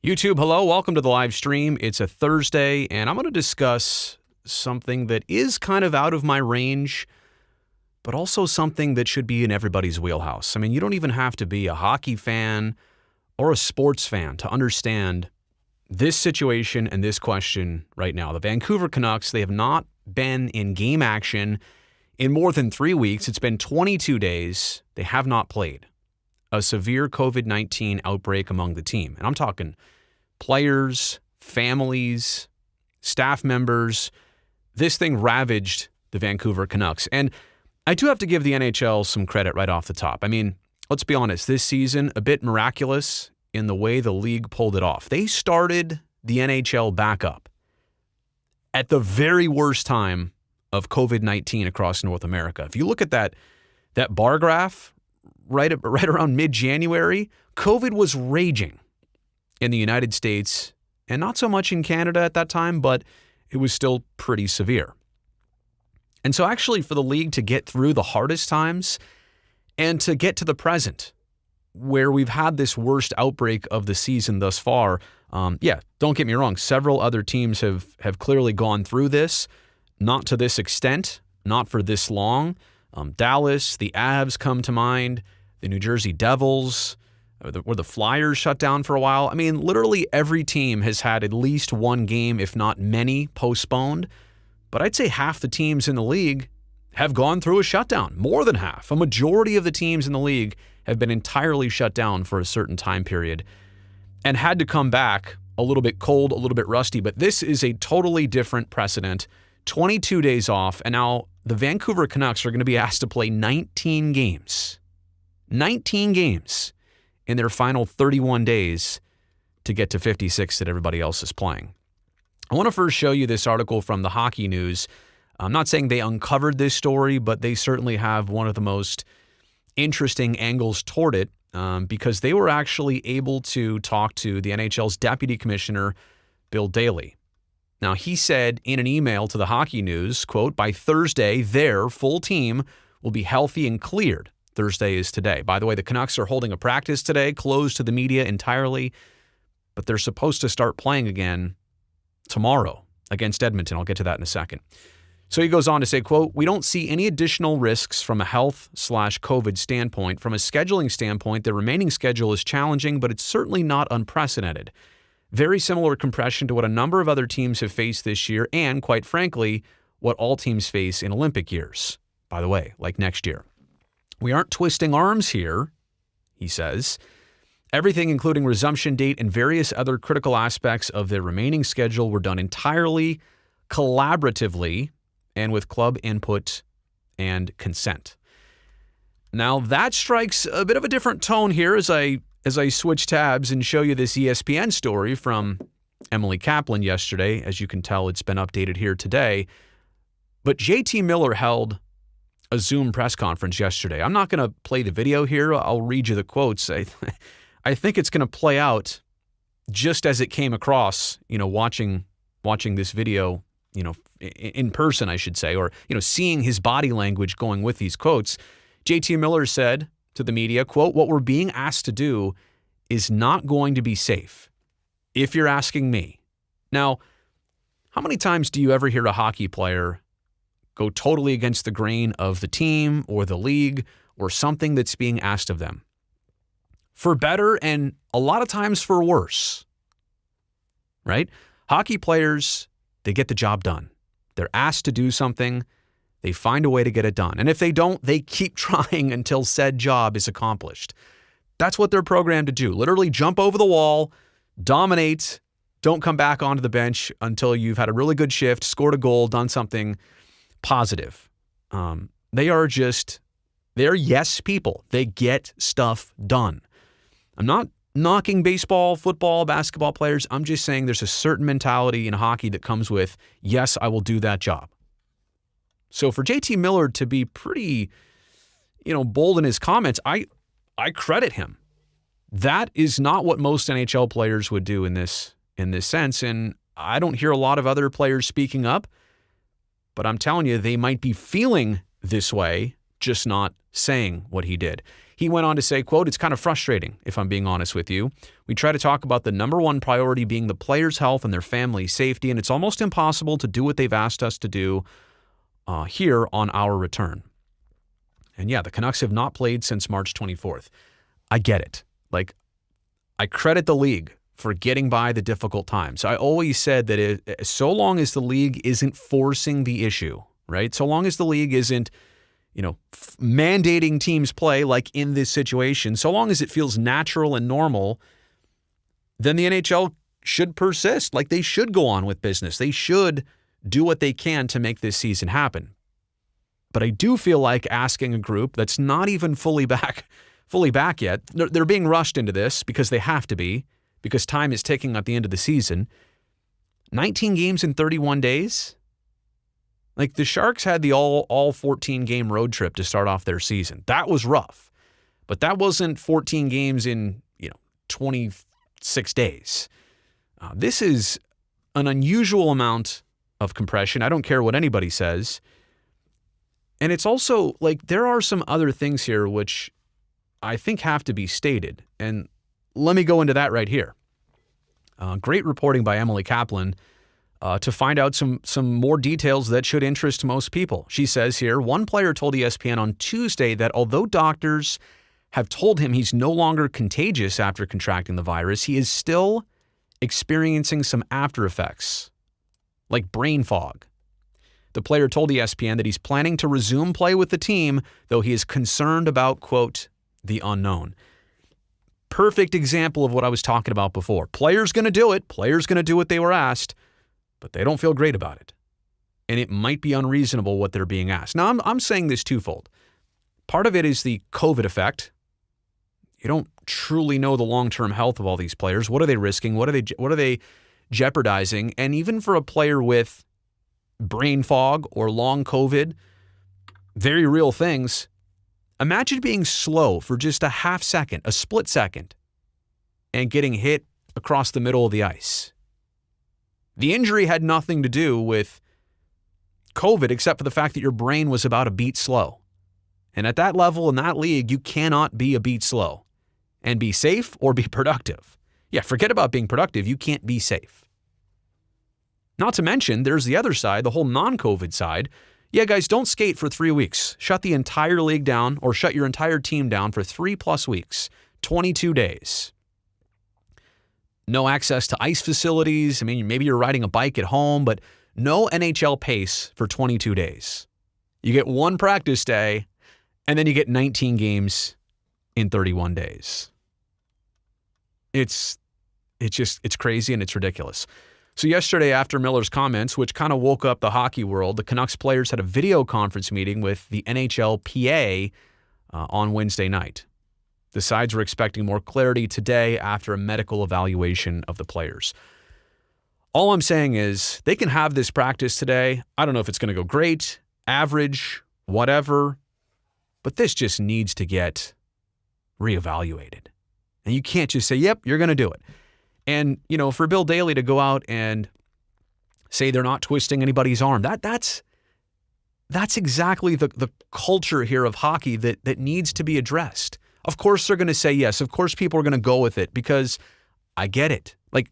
YouTube, hello. Welcome to the live stream. It's a Thursday, and I'm going to discuss something that is kind of out of my range, but also something that should be in everybody's wheelhouse. I mean, you don't even have to be a hockey fan or a sports fan to understand this situation and this question right now. The Vancouver Canucks, they have not been in game action in more than 3 weeks. It's been 22 days. They have not played. A severe COVID-19 outbreak among the team. And I'm talking players, families, staff members. This thing ravaged the Vancouver Canucks. And I do have to give the NHL some credit right off the top. I mean, let's be honest, this season, a bit miraculous in the way the league pulled it off. They started the NHL back up at the very worst time of COVID-19 across North America. If you look at that bar graph, right around mid-January, COVID was raging in the United States and not so much in Canada at that time, but it was still pretty severe. And so actually for the league to get through the hardest times and to get to the present where we've had this worst outbreak of the season thus far, don't get me wrong, several other teams have clearly gone through this, not to this extent, not for this long. Dallas, the Avs come to mind, the New Jersey Devils, were the Flyers shut down for a while. I mean, literally every team has had at least one game, if not many, postponed. But I'd say half the teams in the league have gone through a shutdown, more than half. A majority of the teams in the league have been entirely shut down for a certain time period and had to come back a little bit cold, a little bit rusty. But this is a totally different precedent. 22 days off, and now the Vancouver Canucks are going to be asked to play 19 games. 19 games in their final 31 days to get to 56 that everybody else is playing. I want to first show you this article from the Hockey News. I'm not saying they uncovered this story, but they certainly have one of the most interesting angles toward it because they were actually able to talk to the NHL's Deputy Commissioner, Bill Daly. Now, he said in an email to the Hockey News, quote, by Thursday, their full team will be healthy and cleared. Thursday is today. By the way, the Canucks are holding a practice today, closed to the media entirely, but they're supposed to start playing again tomorrow against Edmonton. I'll get to that in a second. So he goes on to say, quote, we don't see any additional risks from a health/COVID standpoint. From a scheduling standpoint, the remaining schedule is challenging, but it's certainly not unprecedented. Very similar compression to what a number of other teams have faced this year and, quite frankly, what all teams face in Olympic years, by the way, like next year. We aren't twisting arms here, he says. Everything, including resumption date and various other critical aspects of the remaining schedule, were done entirely collaboratively and with club input and consent. Now, that strikes a bit of a different tone here as I switch tabs and show you this ESPN story from Emily Kaplan yesterday. As you can tell, it's been updated here today. But JT Miller held a Zoom press conference yesterday. I'm not going to play the video here. I'll read you the quotes. I think it's going to play out just as it came across, watching this video, in person, I should say, or, seeing his body language going with these quotes. JT Miller said to the media, quote, what we're being asked to do is not going to be safe, if you're asking me. Now, how many times do you ever hear a hockey player go totally against the grain of the team or the league or something that's being asked of them? For better and a lot of times for worse, right? Hockey players, they get the job done. They're asked to do something. They find a way to get it done. And if they don't, they keep trying until said job is accomplished. That's what they're programmed to do. Literally jump over the wall, dominate, don't come back onto the bench until you've had a really good shift, scored a goal, done something positive. They're yes people. They get stuff done. I'm not knocking baseball, football, basketball players. I'm just saying there's a certain mentality in hockey that comes with, yes, I will do that job. So for JT Miller to be pretty, bold in his comments, I credit him. That is not what most NHL players would do in this sense. And I don't hear a lot of other players speaking up, but I'm telling you, they might be feeling this way, just not saying what he did. He went on to say, quote, "It's kind of frustrating, if I'm being honest with you. We try to talk about the number one priority being the players' health and their family's safety, and it's almost impossible to do what they've asked us to do here on our return." And yeah, the Canucks have not played since March 24th. I get it. Like, I credit the league for getting by the difficult times. I always said that so long as the league isn't forcing the issue, right? So long as the league isn't, mandating teams play like in this situation, so long as it feels natural and normal, then the NHL should persist. Like, they should go on with business. They should do what they can to make this season happen. But I do feel like asking a group that's not even fully back yet, they're being rushed into this because they have to be, because time is ticking at the end of the season. 19 games in 31 days? Like, the Sharks had the all 14 game road trip to start off their season. That was rough. But that wasn't 14 games in, 26 days. This is an unusual amount of compression. I don't care what anybody says. And it's also like there are some other things here which I think have to be stated. And let me go into that right here. Great reporting by Emily Kaplan to find out some more details that should interest most people. She says here, one player told ESPN on Tuesday that although doctors have told him he's no longer contagious after contracting the virus, he is still experiencing some after effects, like brain fog. The player told ESPN that he's planning to resume play with the team, though he is concerned about, quote, the unknown. Perfect example of what I was talking about before. Players going to do it. Players going to do what they were asked, but they don't feel great about it. And it might be unreasonable what they're being asked. Now, I'm saying this twofold. Part of it is the COVID effect. You don't truly know the long-term health of all these players. What are they risking? What are they jeopardizing? And even for a player with brain fog or long COVID, very real things. Imagine being slow for just a half second, a split second, and getting hit across the middle of the ice. The injury had nothing to do with COVID except for the fact that your brain was about a beat slow. And at that level in that league, you cannot be a beat slow and be safe or be productive. Yeah, forget about being productive. You can't be safe. Not to mention, there's the other side, the whole non-COVID side. Yeah, guys, don't skate for 3 weeks. Shut the entire league down or shut your entire team down for 3+ weeks, 22 days. No access to ice facilities. I mean, maybe you're riding a bike at home, but no NHL pace for 22 days. You get one practice day, and then you get 19 games in 31 days. It's crazy and it's ridiculous. So yesterday, after Miller's comments, which kind of woke up the hockey world, the Canucks players had a video conference meeting with the NHLPA on Wednesday night. The sides were expecting more clarity today after a medical evaluation of the players. All I'm saying is they can have this practice today. I don't know if it's going to go great, average, whatever, but this just needs to get reevaluated. And you can't just say, yep, you're going to do it. And, for Bill Daly to go out and say they're not twisting anybody's arm, that's exactly the culture here of hockey that needs to be addressed. Of course they're going to say yes. Of course people are going to go with it because I get it. Like,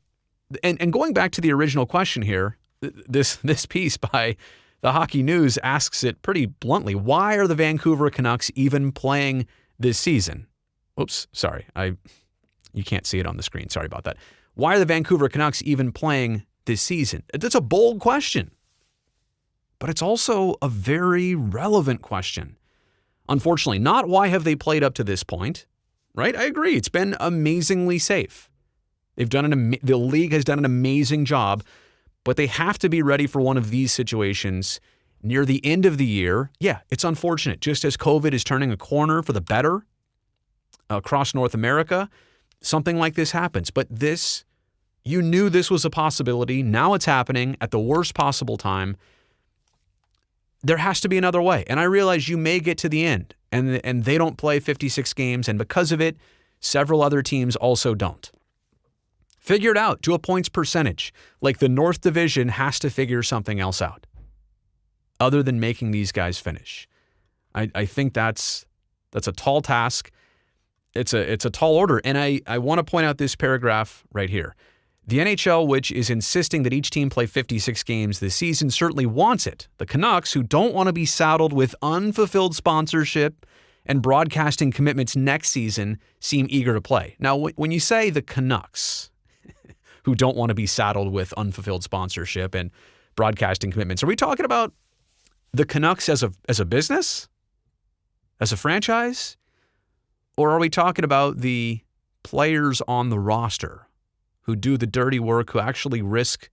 and going back to the original question here, this piece by the Hockey News asks it pretty bluntly. Why are the Vancouver Canucks even playing this season? Oops, sorry. You can't see it on the screen. Sorry about that. Why are the Vancouver Canucks even playing this season? That's a bold question, but it's also a very relevant question. Unfortunately, not why have they played up to this point, right? I agree. It's been amazingly safe. The league has done an amazing job, but they have to be ready for one of these situations near the end of the year. Yeah, it's unfortunate. Just as COVID is turning a corner for the better across North America, something like this happens. But you knew this was a possibility. Now it's happening at the worst possible time. There has to be another way. And I realize you may get to the end and they don't play 56 games. And because of it, several other teams also don't. Figure it out. Do a points percentage. Like the North Division has to figure something else out other than making these guys finish. I think that's a tall task. It's a tall order. And I want to point out this paragraph right here. The NHL, which is insisting that each team play 56 games this season, certainly wants it. The Canucks, who don't want to be saddled with unfulfilled sponsorship and broadcasting commitments next season, seem eager to play. Now, when you say the Canucks, who don't want to be saddled with unfulfilled sponsorship and broadcasting commitments, are we talking about the Canucks as a business? As a franchise? Or are we talking about the players on the roster who do the dirty work, who actually risk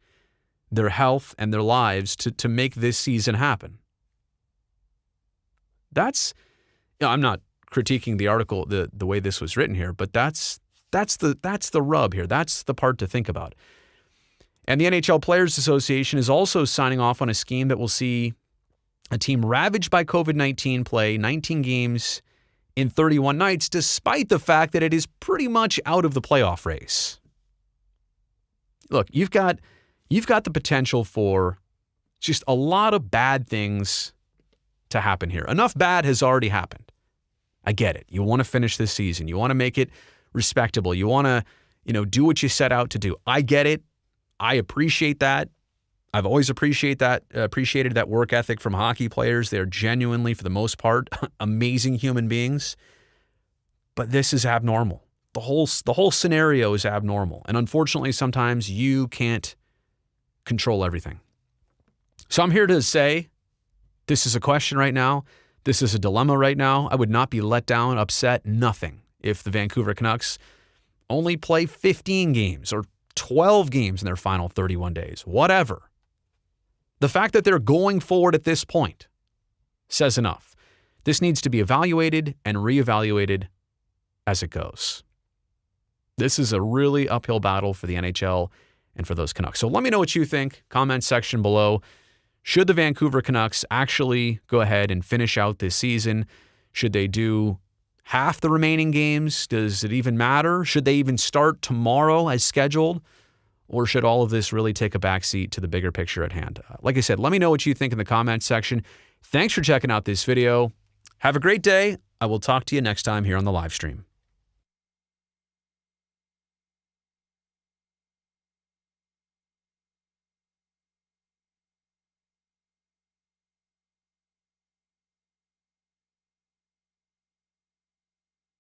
their health and their lives to make this season happen? That's, I'm not critiquing the article, the way this was written here, but that's the rub here. That's the part to think about. And the NHL Players Association is also signing off on a scheme that will see a team ravaged by COVID-19 play 19 games in 31 nights, despite the fact that it is pretty much out of the playoff race. Look, you've got the potential for just a lot of bad things to happen here. Enough bad has already happened. I get it. You want to finish this season. You want to make it respectable. You want to, do what you set out to do. I get it. I appreciate that. I've always appreciated that work ethic from hockey players. They're genuinely, for the most part, amazing human beings. But this is abnormal. The whole scenario is abnormal. And unfortunately, sometimes you can't control everything. So I'm here to say this is a question right now. This is a dilemma right now. I would not be let down, upset, nothing if the Vancouver Canucks only play 15 games or 12 games in their final 31 days, whatever. The fact that they're going forward at this point says enough. This needs to be evaluated and reevaluated as it goes. This is a really uphill battle for the NHL and for those Canucks. So let me know what you think. Comment section below. Should the Vancouver Canucks actually go ahead and finish out this season? Should they do half the remaining games? Does it even matter? Should they even start tomorrow as scheduled? Or should all of this really take a backseat to the bigger picture at hand? Like I said, let me know what you think in the comments section. Thanks for checking out this video. Have a great day. I will talk to you next time here on the live stream.